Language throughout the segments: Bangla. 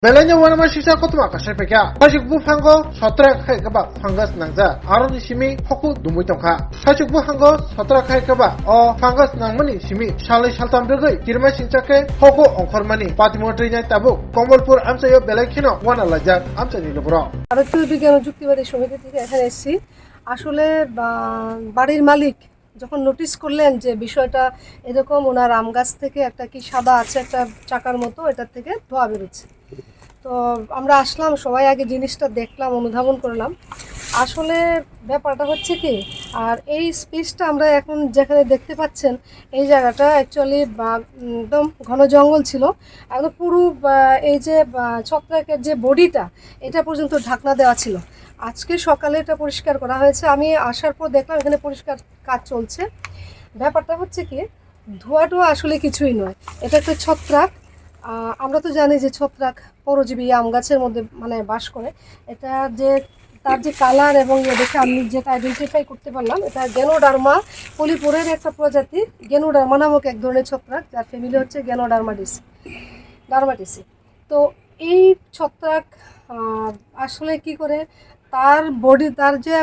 Belanya wana masisa kotma kasai pekya. Thaichuk Bwphango sotra khai kaba fungus nangja. Aron simi Hokul dumui tongkha. Thaichuk Bwphango sotra khai kaba o fungus nangmani simi shalai shaltam begoi Kirilaijak Hokul ongkhormani Patimotri nyai tabu Kombolpur amsayo belakhino wana Wngjak amsani Lukurok. ভারতীয় বিজ্ঞান ও যুক্তিবাদী সমিতি থেকে এখানে এসেছি। আসলে বাড়ির মালিক যখন নোটিস করলেন যে বিষয়টা এরকম, ওনার আম গাছ থেকে একটা কি সাদা আছে একটা চাকার মতো, এটার থেকে ধোঁয়া বেরোচ্ছে। তো আমরা আসলাম, সবাই আগে জিনিসটা দেখলাম, অনুধাবন করলাম। আসলে ব্যাপারটা হচ্ছে কি, আর এই স্পেসটা আমরা এখন যেখানে দেখতে পাচ্ছেন এই জায়গাটা অ্যাকচুয়ালি একদম ঘন জঙ্গল ছিল, একদম পুরো এই যে ছত্রাকের যে বডিটা এটা পর্যন্ত ঢাকনা দেওয়া ছিল। আজকে সকালে এটা পরিষ্কার করা হয়েছে। আমি আসার পর দেখলাম এখানে পরিষ্কার কাজ চলছে। ব্যাপারটা হচ্ছে কি, ধোঁয়াটোয়া আসলে কিছুই নয়, এটা একটা ছত্রাক। আমরা তো জানি যে ছত্রাক পরজীবী আম গাছের মধ্যে বাস করে। এটা যে তার যে কালার এবং দেখে আমি যেটা আইডেন্টিফাই করতে পারলাম, এটা গ্যানোডার্মা পলিপোরের একটা প্রজাতি। গ্যানোডার্মা নামক এক ধরনের ছত্রাক, যার ফ্যামিলি হচ্ছে ডার্মাটিসি। তো এই ছত্রাক আসলে কি করে, তার বডি, তার যে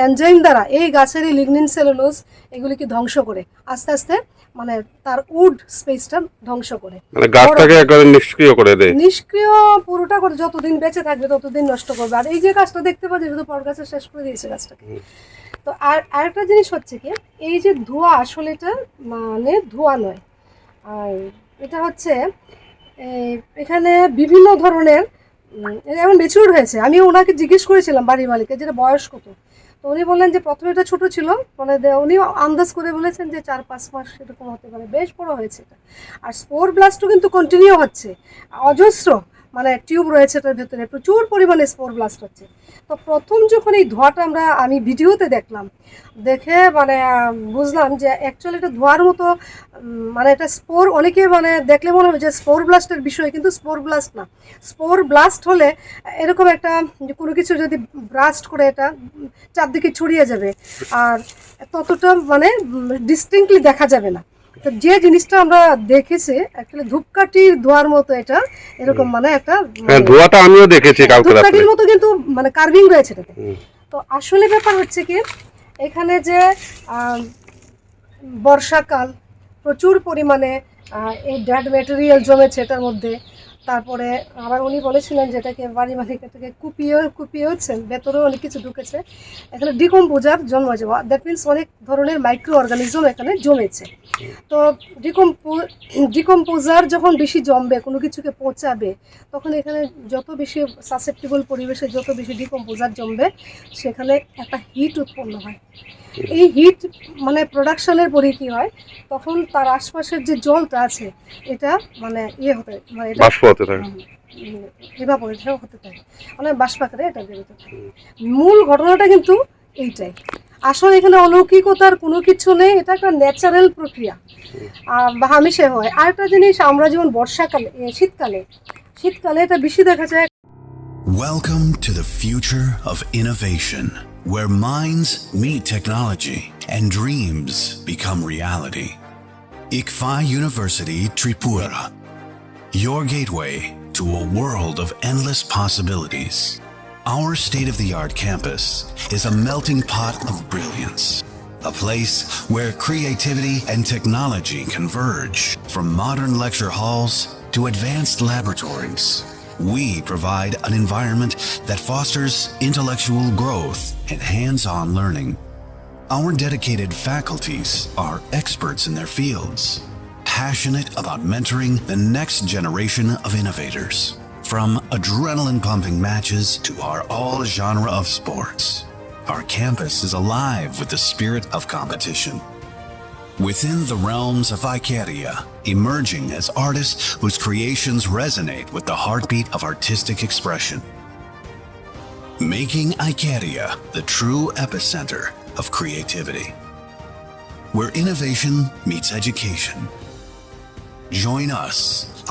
এনজাইম দ্বারা এই গাছেরই লিগনিন সেলুলোজ এগুলিকে ধ্বংস করে আস্তে আস্তে তার উড স্পেসটা ধ্বংস করে, গাছটাকে একবারে নিষ্ক্রিয় করে দেয়। নিষ্ক্রিয় পুরোটা করে, যতদিন বেঁচে থাকবে ততদিন নষ্ট করবে। আর এই যে গাছটা দেখতে পাচ্ছি, শুধু পর গাছে শেষ করে দিয়েছে গাছটাকে। তো আর আরেকটা জিনিস হচ্ছে কি, এই যে ধোঁয়া, আসলে এটা ধোঁয়া নয়, আর এটা হচ্ছে এখানে বিভিন্ন ধরনের এমন ম্যাচিউর হয়েছে। আমি ওনাকে জিজ্ঞেস করেছিলাম বাড়ির মালিককে, যেটা বয়স কত। তো উনি বললেন যে প্রথমে এটা ছোটো ছিল, উনি আন্দাজ করে বলেছেন যে 4-5 মাস এরকম হতে পারে, বেশ বড় হয়েছে এটা। আর স্পোর ব্লাস্টও কিন্তু কন্টিনিউ হচ্ছে, অজস্র টিউব রয়েছে এটার ভেতরে, প্রচুর পরিমাণে স্পোর ব্লাস্ট হচ্ছে। তো প্রথম যখন এই ধোঁয়াটা আমি ভিডিওতে দেখলাম, দেখে বুঝলাম যে অ্যাকচুয়ালি এটা ধোঁয়ার মতো, এটা স্পোর। অনেকে দেখলে মনে হয় যে স্পোর ব্লাস্টের বিষয়, কিন্তু স্পোর ব্লাস্ট না। স্পোর ব্লাস্ট হলে এরকম একটা কোনো কিছু যদি ব্লাস্ট করে এটা চারদিকে ছড়িয়ে যাবে, আর ততটা ডিস্টিংক্টলি দেখা যাবে না। তো যে জিনিসটা আমরা দেখেছি অ্যাকচুয়ালি ধূপকাঠির ধোঁয়ার মতো, এটা এরকম একটা ধোঁয়াটা আমিও দেখেছি, ধূপকাঠির মতো, কিন্তু কার্ভিং রয়েছে এটাতে। তো আসলে ব্যাপার হচ্ছে কি, এখানে যে বর্ষাকাল প্রচুর পরিমাণে এই ডেড ম্যাটেরিয়াল জমেছে এটার মধ্যে। তারপরে আবার উনি বলেছিলেন যেটাকে বাড়ি মালিক এটাকে কুপিয়েছেন, ভেতরেও অনেক কিছু ঢুকেছে। এখানে ডিকম্পোজার জন্মেছে, দ্যাট মিনস অনেক ধরনের মাইক্রো অর্গানিজম এখানে জমেছে। তো ডিকম্পোজার যখন বেশি জমবে, কোনো কিছুকে পচাবে, তখন এখানে যত বেশি সাসেপ্টেবল পরিবেশে যত বেশি ডিকম্পোজার জমবে, সেখানে একটা হিট উৎপন্ন হয়। এই হিট প্রোডাকশনের পরে কি হয়, তখন তার আশপাশের যে জলটা আছে এটা ইভাপোরেশন হতে থাকে, বাষ্পাকারে এটা বেরোতে থাকে। মূল ঘটনাটা কিন্তু এইটাই। আসলে এখানে অলৌকিকতার কোনো কিছু নেই, এটা একটা ন্যাচারাল প্রক্রিয়া বা হামেশা হয়। আরেকটা জিনিস, আমরা যেমন বর্ষাকালে, শীতকালে এটা বেশি দেখা যায়। Welcome to the future of innovation, where minds meet technology and dreams become reality. ICFI University Tripura, your gateway to a world of endless possibilities. Our state-of-the-art campus is a melting pot of brilliance, a place where creativity and technology converge. From modern lecture halls to advanced laboratories, we provide an environment that fosters intellectual growth and hands-on learning. Our dedicated faculties are experts in their fields, passionate about mentoring the next generation of innovators. From adrenaline-pumping matches to our all-genre of sports, our campus is alive with the spirit of competition. Within the realms of Ikaria, emerging as artists whose creations resonate with the heartbeat of artistic expression. Making Ikaria the true epicenter of creativity, where innovation meets education. Join us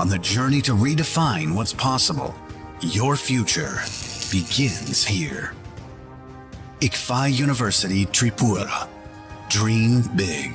on the journey to redefine what's possible. Your future begins here. ICFI University Tripura. Dream big.